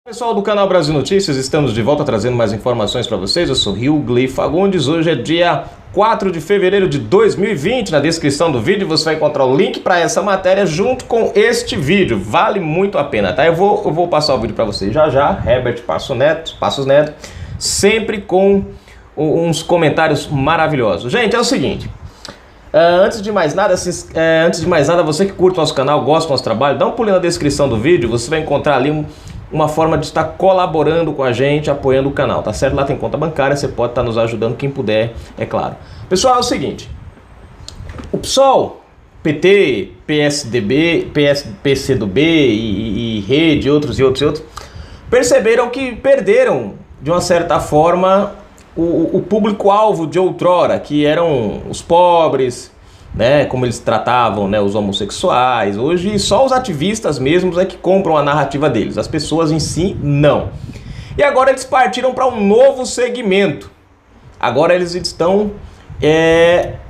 Pessoal do canal Brasil Notícias, estamos de volta trazendo mais informações para vocês. Eu sou Rilgley Fagundes. Hoje é dia 4 de fevereiro de 2020. Na descrição do vídeo você vai encontrar o link para essa matéria junto com este vídeo. Vale muito a pena, tá? Eu vou passar o vídeo para vocês já. Herbert Passos Neto, sempre com uns comentários maravilhosos. Gente, é o seguinte. Antes de mais nada, você que curte o nosso canal, gosta do nosso trabalho, dá um pulinho na descrição do vídeo. Você vai encontrar ali uma forma de estar colaborando com a gente, apoiando o canal, tá certo? Lá tem conta bancária, você pode estar nos ajudando, quem puder, é claro. Pessoal, é o seguinte, o PSOL, PT, PSDB, PCdoB e Rede, outros, perceberam que perderam, de uma certa forma, o público-alvo de outrora, que eram os pobres, né, como eles tratavam, né, os homossexuais. Hoje só os ativistas mesmos é que compram a narrativa deles, as pessoas em si não. E agora eles partiram para um novo segmento. Agora eles estão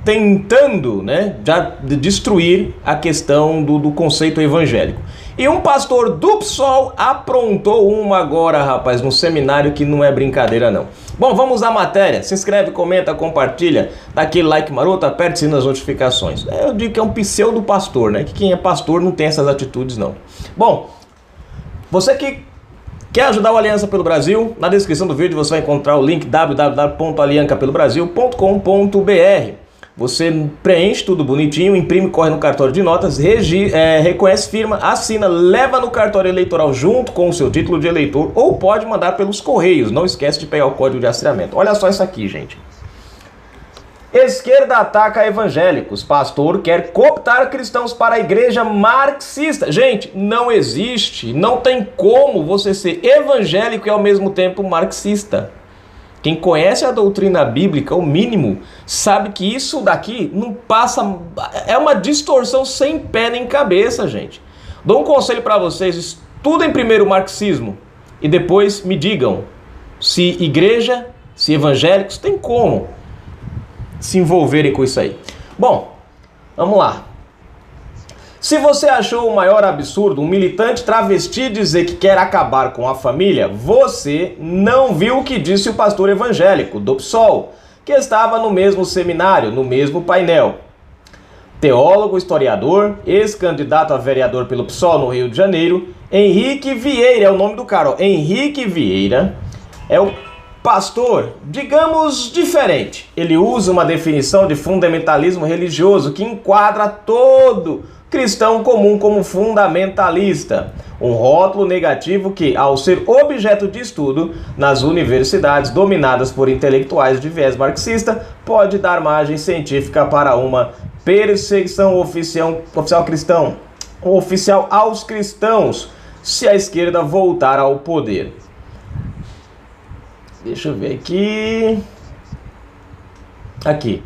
tentando, né, já destruir a questão do conceito evangélico. E um pastor do PSOL aprontou uma agora, rapaz, no seminário, que não é brincadeira não. Bom, vamos à matéria. Se inscreve, comenta, compartilha, dá aquele like maroto, aperte o sininho das notificações. Eu digo que é um pseudo pastor, né? Que quem é pastor não tem essas atitudes não. Bom, você que quer ajudar o Aliança pelo Brasil, na descrição do vídeo você vai encontrar o link www.aliancapelobrasil.com.br. Você preenche tudo bonitinho, imprime, corre no cartório de notas, reconhece firma, assina, leva no cartório eleitoral junto com o seu título de eleitor, ou pode mandar pelos correios. Não esquece de pegar o código de rastreamento. Olha só isso aqui, gente. Esquerda ataca evangélicos. Pastor quer cooptar cristãos para a igreja marxista. Gente, não existe, não tem como você ser evangélico e ao mesmo tempo marxista. Quem conhece a doutrina bíblica, o mínimo, sabe que isso daqui não passa... É uma distorção sem pé nem cabeça, gente. Dou um conselho para vocês, estudem primeiro o marxismo e depois me digam se igreja, se evangélicos, tem como se envolverem com isso aí. Bom, vamos lá. Se você achou o maior absurdo um militante travesti dizer que quer acabar com a família, você não viu o que disse o pastor evangélico do PSOL, que estava no mesmo seminário, no mesmo painel. Teólogo, historiador, ex-candidato a vereador pelo PSOL no Rio de Janeiro, Henrique Vieira, é o nome do cara, ó. Henrique Vieira é o pastor, digamos, diferente. Ele usa uma definição de fundamentalismo religioso que enquadra todo cristão comum como fundamentalista, um rótulo negativo que, ao ser objeto de estudo nas universidades dominadas por intelectuais de viés marxista, pode dar margem científica para uma perseguição oficial aos cristãos se a esquerda voltar ao poder. Deixa eu ver aqui.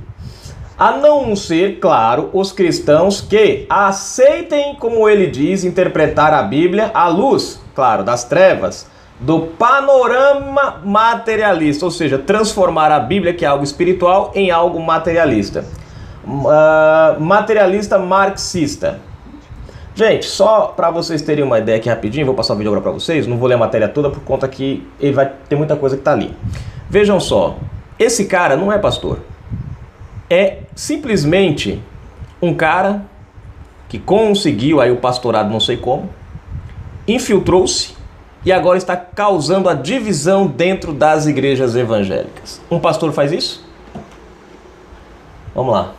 A não ser, claro, os cristãos que aceitem, como ele diz, interpretar a Bíblia à luz, claro, das trevas, do panorama materialista, ou seja, transformar a Bíblia, que é algo espiritual, em algo materialista. Materialista marxista. Gente, só para vocês terem uma ideia aqui rapidinho, vou passar o vídeo agora para vocês, não vou ler a matéria toda por conta que ele vai ter muita coisa que tá ali. Vejam só, esse cara não é pastor. É simplesmente um cara que conseguiu aí o pastorado não sei como, infiltrou-se e agora está causando a divisão dentro das igrejas evangélicas. Um pastor faz isso? Vamos lá.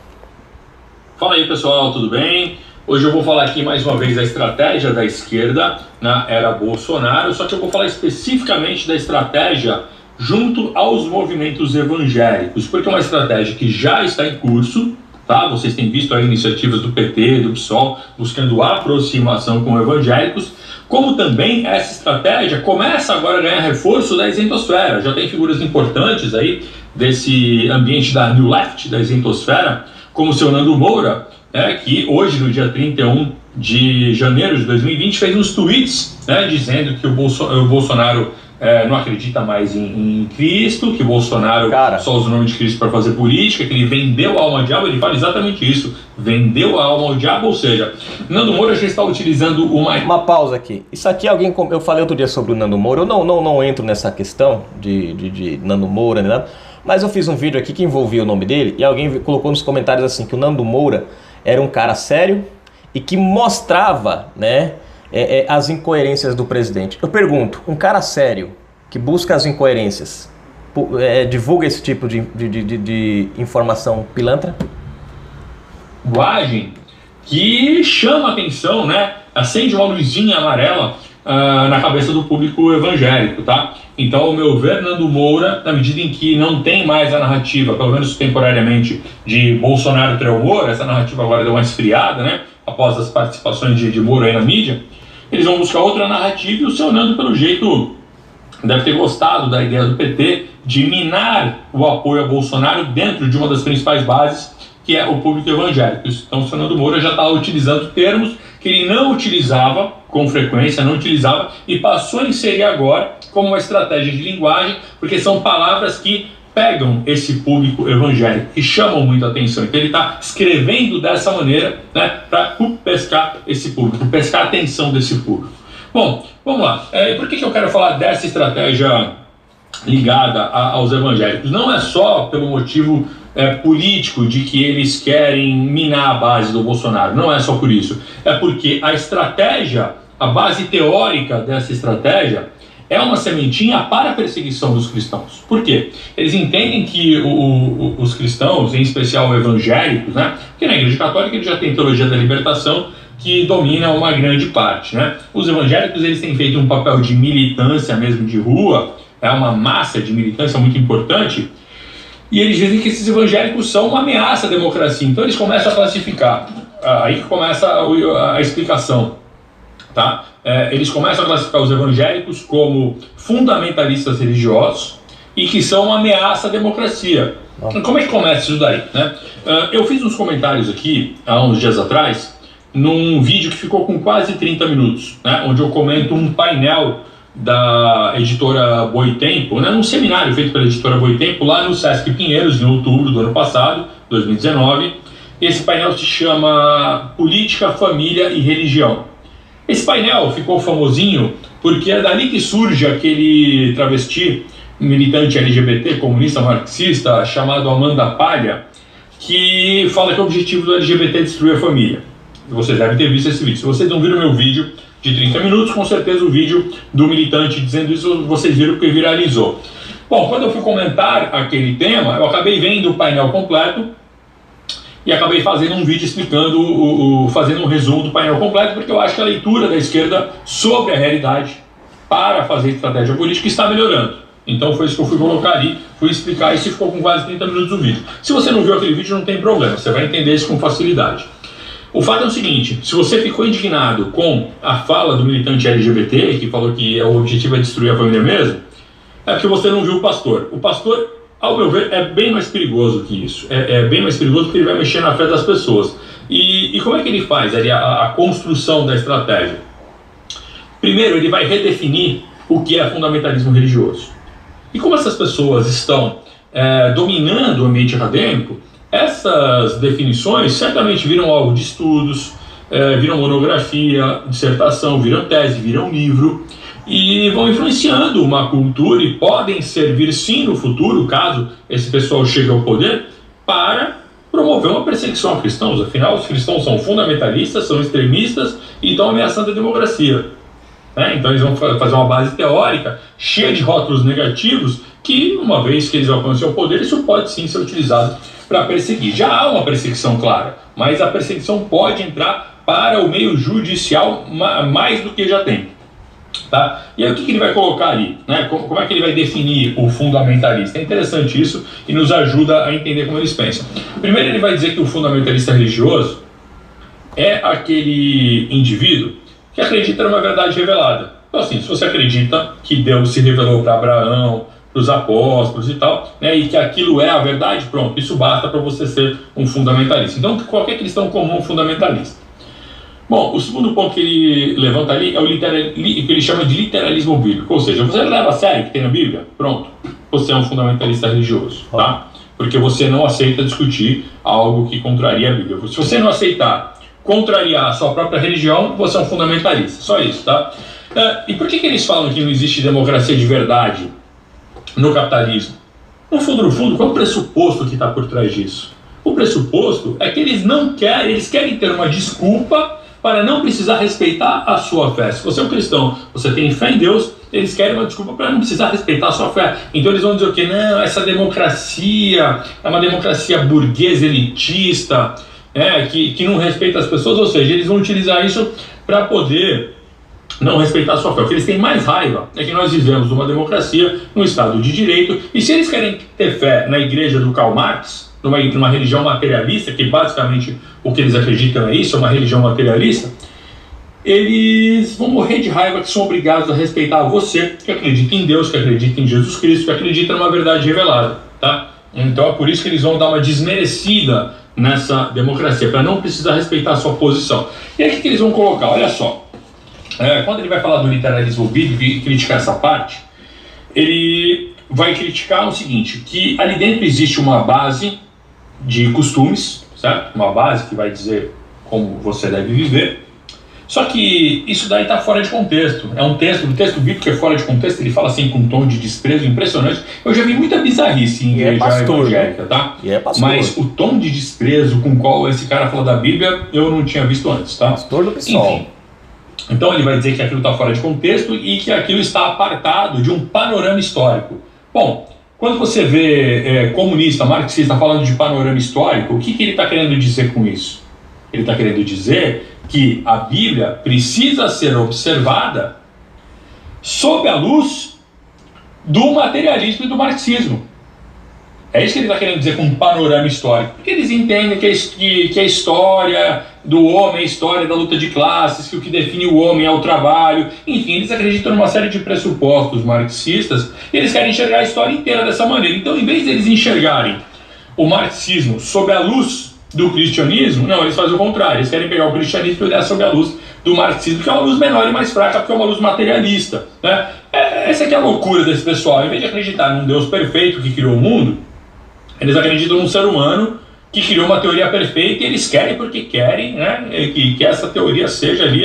Fala aí pessoal, tudo bem? Hoje eu vou falar aqui mais uma vez da estratégia da esquerda na era Bolsonaro, só que eu vou falar especificamente da estratégia junto aos movimentos evangélicos, porque é uma estratégia que já está em curso, tá? Vocês têm visto aí iniciativas do PT, do PSOL, buscando aproximação com evangélicos, como também essa estratégia começa agora a ganhar reforço da isentosfera. Já tem figuras importantes aí desse ambiente da New Left, da isentosfera, como o seu Nando Moura, que hoje, no dia 31 de janeiro de 2020, fez uns tweets, dizendo que o Bolsonaro não acredita mais em Cristo, que Bolsonaro só usa o nome de Cristo para fazer política, que ele vendeu a alma ao diabo. Ele fala exatamente isso, vendeu a alma ao diabo. Ou seja, Nando Moura já está utilizando uma pausa aqui. Isso aqui eu falei outro dia sobre o Nando Moura, eu não entro nessa questão de Nando Moura, né? Mas eu fiz um vídeo aqui que envolvia o nome dele e alguém colocou nos comentários assim, que o Nando Moura era um cara sério e que mostrava, né, as incoerências do presidente. Eu pergunto, um cara sério que busca as incoerências, divulga esse tipo de informação pilantra? Linguagem que chama atenção, né? Acende uma luzinha amarela na cabeça do público evangélico, tá? Então, ao meu ver, Nando Moura, na medida em que não tem mais a narrativa, pelo menos temporariamente, de Bolsonaro traiu Moura, essa narrativa agora deu uma esfriada, né? Após as participações de Moura aí na mídia, eles vão buscar outra narrativa e o seu Nando, pelo jeito, deve ter gostado da ideia do PT de minar o apoio a Bolsonaro dentro de uma das principais bases, que é o público evangélico. Então o seu Nando Moura já está utilizando termos que ele não utilizava com frequência, não utilizava, e passou a inserir agora como uma estratégia de linguagem, porque são palavras que pegam esse público evangélico, que chamam muito a atenção. Então ele está escrevendo dessa maneira, né, para pescar esse público, pescar a atenção desse público. Bom, vamos lá. Por que eu quero falar dessa estratégia ligada aos evangélicos? Não é só pelo motivo político de que eles querem minar a base do Bolsonaro, não é só por isso. É porque a estratégia, a base teórica dessa estratégia é uma sementinha para a perseguição dos cristãos. Por quê? Eles entendem que os cristãos, em especial evangélicos, né, porque na Igreja Católica ele já tem teologia da libertação, que domina uma grande parte, né? Os evangélicos, eles têm feito um papel de militância mesmo de rua, é uma massa de militância muito importante, e eles dizem que esses evangélicos são uma ameaça à democracia. Então eles começam a classificar, aí que começa a explicação, tá? Eles começam a classificar os evangélicos como fundamentalistas religiosos e que são uma ameaça à democracia. Como é que começa isso daí, né? Eu fiz uns comentários aqui, há uns dias atrás, num vídeo que ficou com quase 30 minutos, né, onde eu comento um painel da editora Boitempo, né, um seminário feito pela editora Boitempo lá no Sesc Pinheiros, em outubro do ano passado, 2019. Esse painel se chama Política, Família e Religião. Esse painel ficou famosinho porque é dali que surge aquele travesti militante LGBT, comunista, marxista, chamado Amanda Palha, que fala que o objetivo do LGBT é destruir a família. Vocês devem ter visto esse vídeo. Se vocês não viram meu vídeo de 30 minutos, com certeza o vídeo do militante dizendo isso vocês viram porque viralizou. Bom, quando eu fui comentar aquele tema, eu acabei vendo o painel completo e acabei fazendo um vídeo explicando, fazendo um resumo do painel completo, porque eu acho que a leitura da esquerda sobre a realidade para fazer estratégia política está melhorando. Então foi isso que eu fui colocar ali, fui explicar isso e ficou com quase 30 minutos o vídeo. Se você não viu aquele vídeo, não tem problema, você vai entender isso com facilidade. O fato é o seguinte, se você ficou indignado com a fala do militante LGBT, que falou que o objetivo é destruir a família mesmo, é porque você não viu o pastor. O pastor, ao meu ver, é bem mais perigoso que isso. É bem mais perigoso porque ele vai mexer na fé das pessoas. E como é que ele faz ali a construção da estratégia? Primeiro, ele vai redefinir o que é fundamentalismo religioso. E como essas pessoas estão dominando o ambiente acadêmico, essas definições certamente viram alvo de estudos, viram monografia, dissertação, viram tese, viram livro e vão influenciando uma cultura e podem servir sim no futuro, caso esse pessoal chegue ao poder, para promover uma perseguição a cristãos. Afinal, os cristãos são fundamentalistas, são extremistas e estão ameaçando a democracia. Então eles vão fazer uma base teórica cheia de rótulos negativos que, uma vez que eles alcancem o poder, isso pode sim ser utilizado para perseguir. Já há uma perseguição clara, mas a perseguição pode entrar para o meio judicial mais do que já tem. Tá? E aí o que ele vai colocar ali? Né? Como é que ele vai definir o fundamentalista? É interessante isso e nos ajuda a entender como eles pensam. Primeiro ele vai dizer que o fundamentalista religioso é aquele indivíduo que acredita numa verdade revelada. Então assim, se você acredita que Deus se revelou para Abraão, para os apóstolos e tal, né, e que aquilo é a verdade, pronto, isso basta para você ser um fundamentalista. Então qualquer cristão comum é um fundamentalista. Bom, o segundo ponto que ele levanta ali é o que ele chama de literalismo bíblico. Ou seja, você leva a sério o que tem na Bíblia? Pronto. Você é um fundamentalista religioso, tá? Porque você não aceita discutir algo que contraria a Bíblia. Se você não aceitar contrariar a sua própria religião, você é um fundamentalista. Só isso, tá? E por que eles falam que não existe democracia de verdade no capitalismo? No fundo, qual é o pressuposto que está por trás disso? O pressuposto é que eles querem ter uma desculpa para não precisar respeitar a sua fé. Se você é um cristão, você tem fé em Deus, eles querem uma desculpa para não precisar respeitar a sua fé. Então eles vão dizer o quê? Não, essa democracia é uma democracia burguesa, elitista, que não respeita as pessoas, ou seja, eles vão utilizar isso para poder não respeitar a sua fé. O que eles têm mais raiva é que nós vivemos numa democracia, num Estado de Direito, e se eles querem ter fé na igreja do Karl Marx, numa religião materialista, que basicamente o que eles acreditam é isso, é uma religião materialista, eles vão morrer de raiva que são obrigados a respeitar você, que acredita em Deus, que acredita em Jesus Cristo, que acredita numa verdade revelada, tá? Então é por isso que eles vão dar uma desmerecida nessa democracia, para não precisar respeitar a sua posição. E aí o que eles vão colocar? Olha só, quando ele vai falar do literalismo bíblico e criticar essa parte, ele vai criticar o seguinte, que ali dentro existe uma base de costumes, certo? Uma base que vai dizer como você deve viver, só que isso daí está fora de contexto. É um texto bíblico que é fora de contexto, ele fala assim com um tom de desprezo impressionante. Eu já vi muita bizarrice em igreja evangélica, tá? Mas o tom de desprezo com qual esse cara fala da Bíblia, eu não tinha visto antes, tá? Pastor do PSOL. Enfim, então ele vai dizer que aquilo está fora de contexto e que aquilo está apartado de um panorama histórico. Bom, quando você vê comunista, marxista falando de panorama histórico, o que ele está querendo dizer com isso? Ele está querendo dizer que a Bíblia precisa ser observada sob a luz do materialismo e do marxismo. É isso que ele está querendo dizer com um panorama histórico. Porque eles entendem que a história do homem é a história da luta de classes, que o que define o homem é o trabalho. Enfim, eles acreditam numa série de pressupostos marxistas e eles querem enxergar a história inteira dessa maneira. Então, em vez de eles enxergarem o marxismo sob a luz do cristianismo, não, eles fazem o contrário. Eles querem pegar o cristianismo e olhar sob a luz do marxismo, que é uma luz menor e mais fraca, porque é uma luz materialista, né? Essa aqui é a loucura desse pessoal. Em vez de acreditar num Deus perfeito que criou o mundo, eles acreditam num ser humano que criou uma teoria perfeita e eles querem porque querem, né, que essa teoria seja ali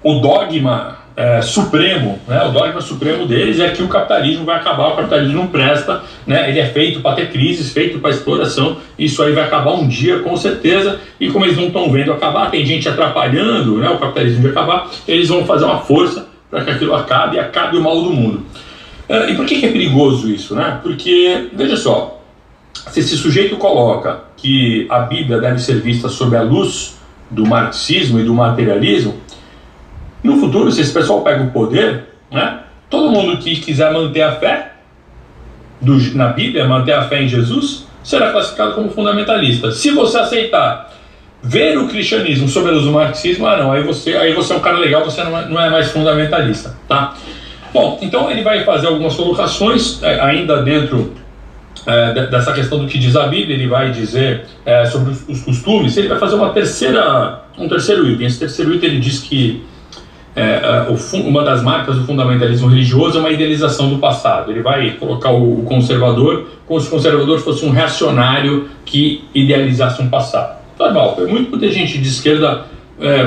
o dogma supremo, né? O dogma supremo deles é que o capitalismo vai acabar, o capitalismo não presta, né? Ele é feito para ter crises, feito para exploração, isso aí vai acabar um dia com certeza, e como eles não estão vendo acabar, tem gente atrapalhando, né, o capitalismo de acabar, eles vão fazer uma força para que aquilo acabe e acabe o mal do mundo. E por que é perigoso isso, né? Porque, veja só, se esse sujeito coloca que a Bíblia deve ser vista sob a luz do marxismo e do materialismo, no futuro, se esse pessoal pega o poder, né, todo mundo que quiser manter a fé na Bíblia, manter a fé em Jesus, será classificado como fundamentalista. Se você aceitar ver o cristianismo sob a luz do marxismo, não, aí você é um cara legal, você não é mais fundamentalista, tá? Bom, então ele vai fazer algumas colocações, ainda dentro dessa questão do que diz a Bíblia. Ele vai dizer sobre os costumes, ele vai fazer um terceiro item. Esse terceiro item ele diz que uma das marcas do fundamentalismo religioso é uma idealização do passado. Ele vai colocar o conservador como se o conservador fosse um reacionário que idealizasse um passado. Normal, muita gente de esquerda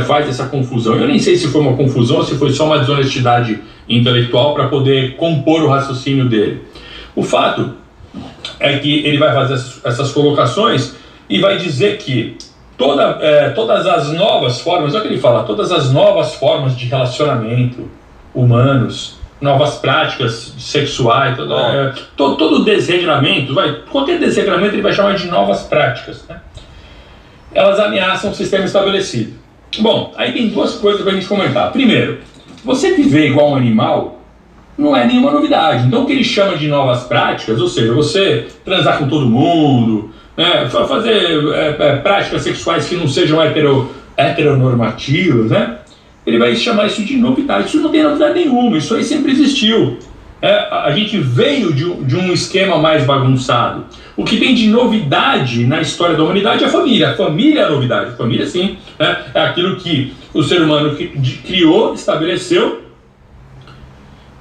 faz essa confusão. Eu nem sei se foi uma confusão ou se foi só uma desonestidade intelectual para poder compor o raciocínio dele. O fato é que ele vai fazer essas colocações e vai dizer que todas as novas formas, olha o que ele fala, todas as novas formas de relacionamento humanos, novas práticas sexuais, todo desregramento, qualquer desregramento ele vai chamar de novas práticas, né? Elas ameaçam o sistema estabelecido. Bom, aí tem duas coisas para a gente comentar. Primeiro, você viver igual um animal não é nenhuma novidade. Então o que ele chama de novas práticas, ou seja, você transar com todo mundo, né, fazer práticas sexuais que não sejam heteronormativas, né, ele vai chamar isso de novidade. Isso não tem novidade nenhuma, isso aí sempre existiu. A gente veio de um esquema mais bagunçado. O que tem de novidade na história da humanidade é a família. A família é a novidade. A família, sim, é aquilo que o ser humano criou, estabeleceu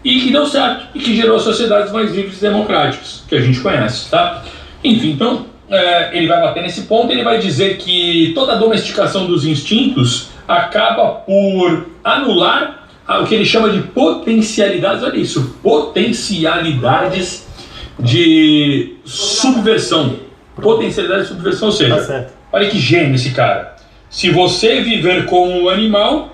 e que deu certo. E que gerou sociedades mais livres e democráticas, que a gente conhece, tá? Enfim, então, ele vai bater nesse ponto. Ele vai dizer que toda a domesticação dos instintos acaba por anular o que ele chama de potencialidades, olha isso, potencialidades de subversão. Potencialidade de subversão, ou seja, olha que gênio esse cara. Se você viver como um animal,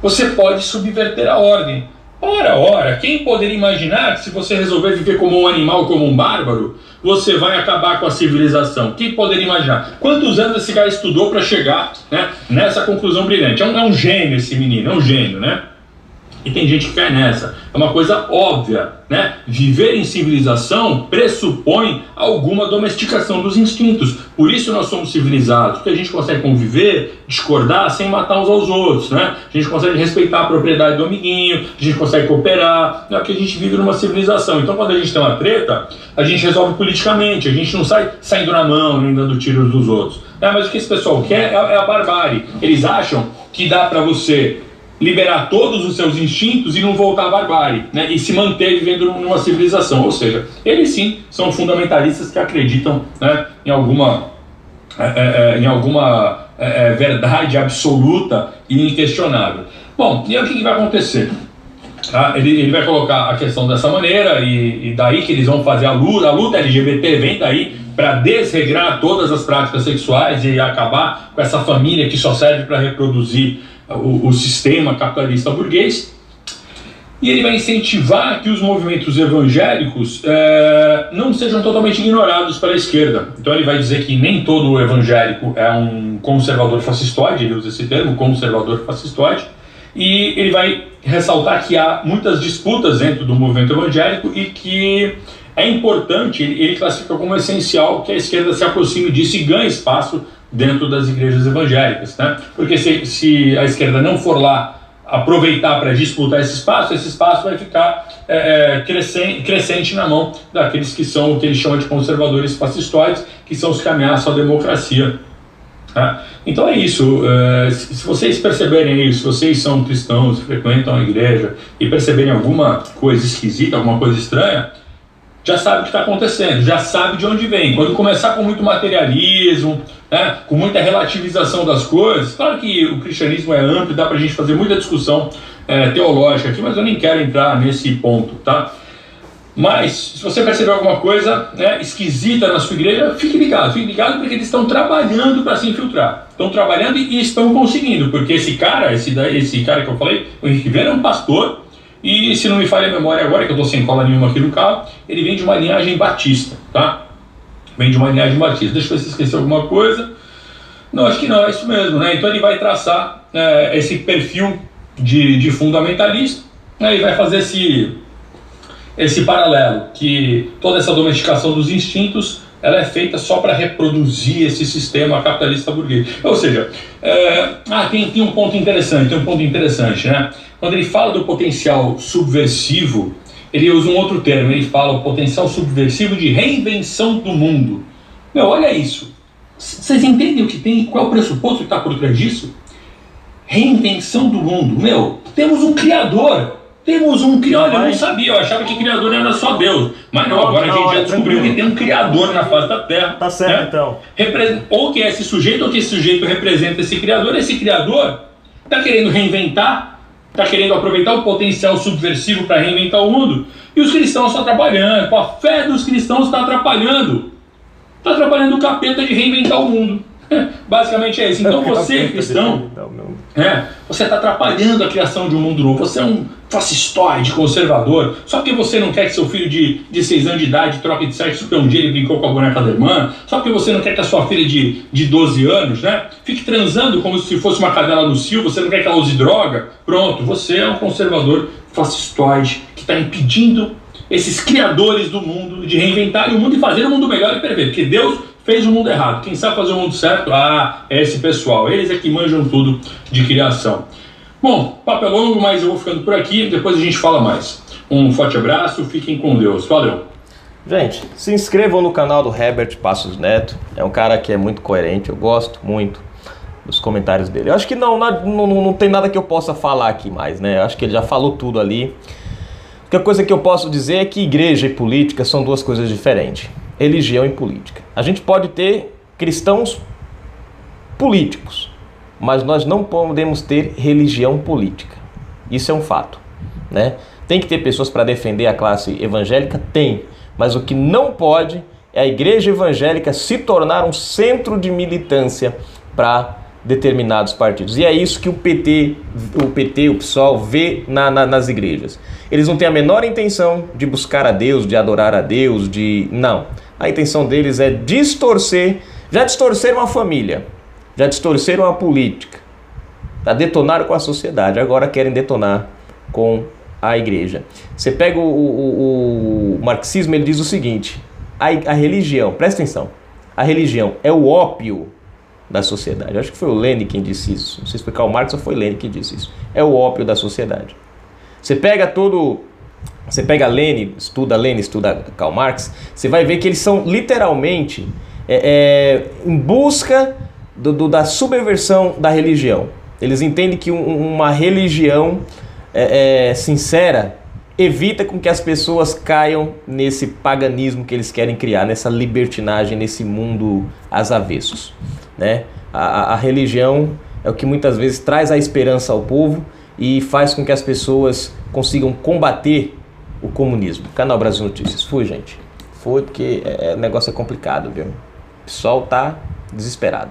você pode subverter a ordem. Ora, quem poderia imaginar que se você resolver viver como um animal, como um bárbaro, você vai acabar com a civilização? Quem poderia imaginar? Quantos anos esse cara estudou para chegar, né, nessa conclusão brilhante? É um gênio esse menino, é um gênio, né? E tem gente que cai nessa. É uma coisa óbvia, né? Viver em civilização pressupõe alguma domesticação dos instintos. Por isso nós somos civilizados, porque a gente consegue conviver, discordar sem matar uns aos outros, né? A gente consegue respeitar a propriedade do amiguinho, a gente consegue cooperar, é porque a gente vive numa civilização. Então quando a gente tem uma treta, a gente resolve politicamente, a gente não sai saindo na mão, nem dando tiros dos outros. Mas o que esse pessoal quer é a barbárie. Eles acham que dá para você liberar todos os seus instintos e não voltar à barbárie, né? E se manter vivendo numa civilização. Ou seja, eles sim são fundamentalistas que acreditam, né, em alguma verdade absoluta e inquestionável. Bom, e aí o que vai acontecer? Ele vai colocar a questão dessa maneira e daí que eles vão fazer a luta LGBT vem daí para desregrar todas as práticas sexuais e acabar com essa família que só serve para reproduzir o sistema capitalista burguês. E ele vai incentivar que os movimentos evangélicos não sejam totalmente ignorados pela esquerda. Então ele vai dizer que nem todo evangélico é um conservador fascistoide, ele usa esse termo, conservador fascistoide, e ele vai ressaltar que há muitas disputas dentro do movimento evangélico e que é importante, ele classifica como essencial que a esquerda se aproxime disso e ganhe espaço dentro das igrejas evangélicas, né? Porque se a esquerda não for lá aproveitar para disputar esse espaço vai ficar crescente na mão daqueles que são o que ele chama de conservadores fascistoides, que são os que ameaçam a democracia. Tá? Então é isso, se vocês perceberem isso, se vocês são cristãos, frequentam a igreja e perceberem alguma coisa esquisita, alguma coisa estranha, já sabe o que está acontecendo, já sabe de onde vem. Quando começar com muito materialismo, né, com muita relativização das coisas, claro que o cristianismo é amplo, dá para a gente fazer muita discussão teológica aqui, mas eu nem quero entrar nesse ponto, tá? Mas, se você perceber alguma coisa esquisita na sua igreja, fique ligado porque eles estão trabalhando para se infiltrar. Estão trabalhando e estão conseguindo, porque esse cara que eu falei, o Henrique Viana, é um pastor. E se não me falha a memória agora, que eu estou sem cola nenhuma aqui no carro, ele vem de uma linhagem batista, tá? Vem de uma linhagem batista. Deixa eu ver se esqueci alguma coisa. Não, acho que não, é isso mesmo, né? Então ele vai traçar esse perfil de fundamentalista, né? E vai fazer esse paralelo, que toda essa domesticação dos instintos ela é feita só para reproduzir esse sistema capitalista burguês. Ou seja, tem um ponto interessante, né? Quando ele fala do potencial subversivo, ele usa um outro termo, ele fala o potencial subversivo de reinvenção do mundo. Olha isso. Vocês entendem o que tem, qual é o pressuposto que está por trás disso? Reinvenção do mundo. Temos um criador. Olha, eu não sabia, eu achava que criador era só Deus. Mas não, agora a gente já descobriu que tem um criador na face da Terra. Tá certo, então. Ou que é esse sujeito, ou que esse sujeito representa esse criador está querendo reinventar, está querendo aproveitar o potencial subversivo para reinventar o mundo. E os cristãos estão atrapalhando. A fé dos cristãos está atrapalhando. Está atrapalhando o capeta de reinventar o mundo. Basicamente é isso. Então você, cristão, você está atrapalhando a criação de um mundo novo. Você é um fascistoide, conservador, só porque você não quer que seu filho de 6 anos de idade troque de sexo porque um dia ele brincou com a boneca da irmã, só porque você não quer que a sua filha de 12 anos, fique transando como se fosse uma cadela no cio, você não quer que ela use droga, pronto, você é um conservador fascistoide que está impedindo esses criadores do mundo de reinventarem o mundo e fazer o mundo melhor e perfeito, porque Deus fez o mundo errado. Quem sabe fazer o mundo certo? É esse pessoal. Eles é que manjam tudo de criação. Bom, papo é longo, mas eu vou ficando por aqui, depois a gente fala mais. Um forte abraço, fiquem com Deus. Valeu! Gente, se inscrevam no canal do Herbert Passos Neto. É um cara que é muito coerente, eu gosto muito dos comentários dele. Eu acho que não tem nada que eu possa falar aqui mais, né? Eu acho que ele já falou tudo ali. A única coisa que eu posso dizer é que igreja e política são duas coisas diferentes. Religião e política. A gente pode ter cristãos políticos, mas nós não podemos ter religião política. Isso é um fato, né? Tem que ter pessoas para defender a classe evangélica? Tem. Mas o que não pode é a igreja evangélica se tornar um centro de militância para determinados partidos. E é isso que o PT, o PSOL vê nas igrejas. Eles não têm a menor intenção de buscar a Deus, de adorar a Deus, não. A intenção deles é distorcer, já distorceram a família, já distorceram a política, já detonaram com a sociedade, agora querem detonar com a igreja. Você pega o marxismo, ele diz o seguinte: a religião, presta atenção, a religião é o ópio da sociedade. Eu acho que foi o Lenin quem disse isso. Não sei se foi Karl Marx ou foi Lenin quem disse isso. É o ópio da sociedade. Você pega Lenin, estuda Karl Marx, você vai ver que eles são literalmente em busca da subversão da religião. Eles entendem que uma religião sincera evita com que as pessoas caiam nesse paganismo que eles querem criar, nessa libertinagem, nesse mundo às avessos, né? A religião é o que muitas vezes traz a esperança ao povo e faz com que as pessoas consigam combater o comunismo. Canal Brasil Notícias. Fui, gente. Foi porque o negócio é complicado, viu? O pessoal tá desesperado.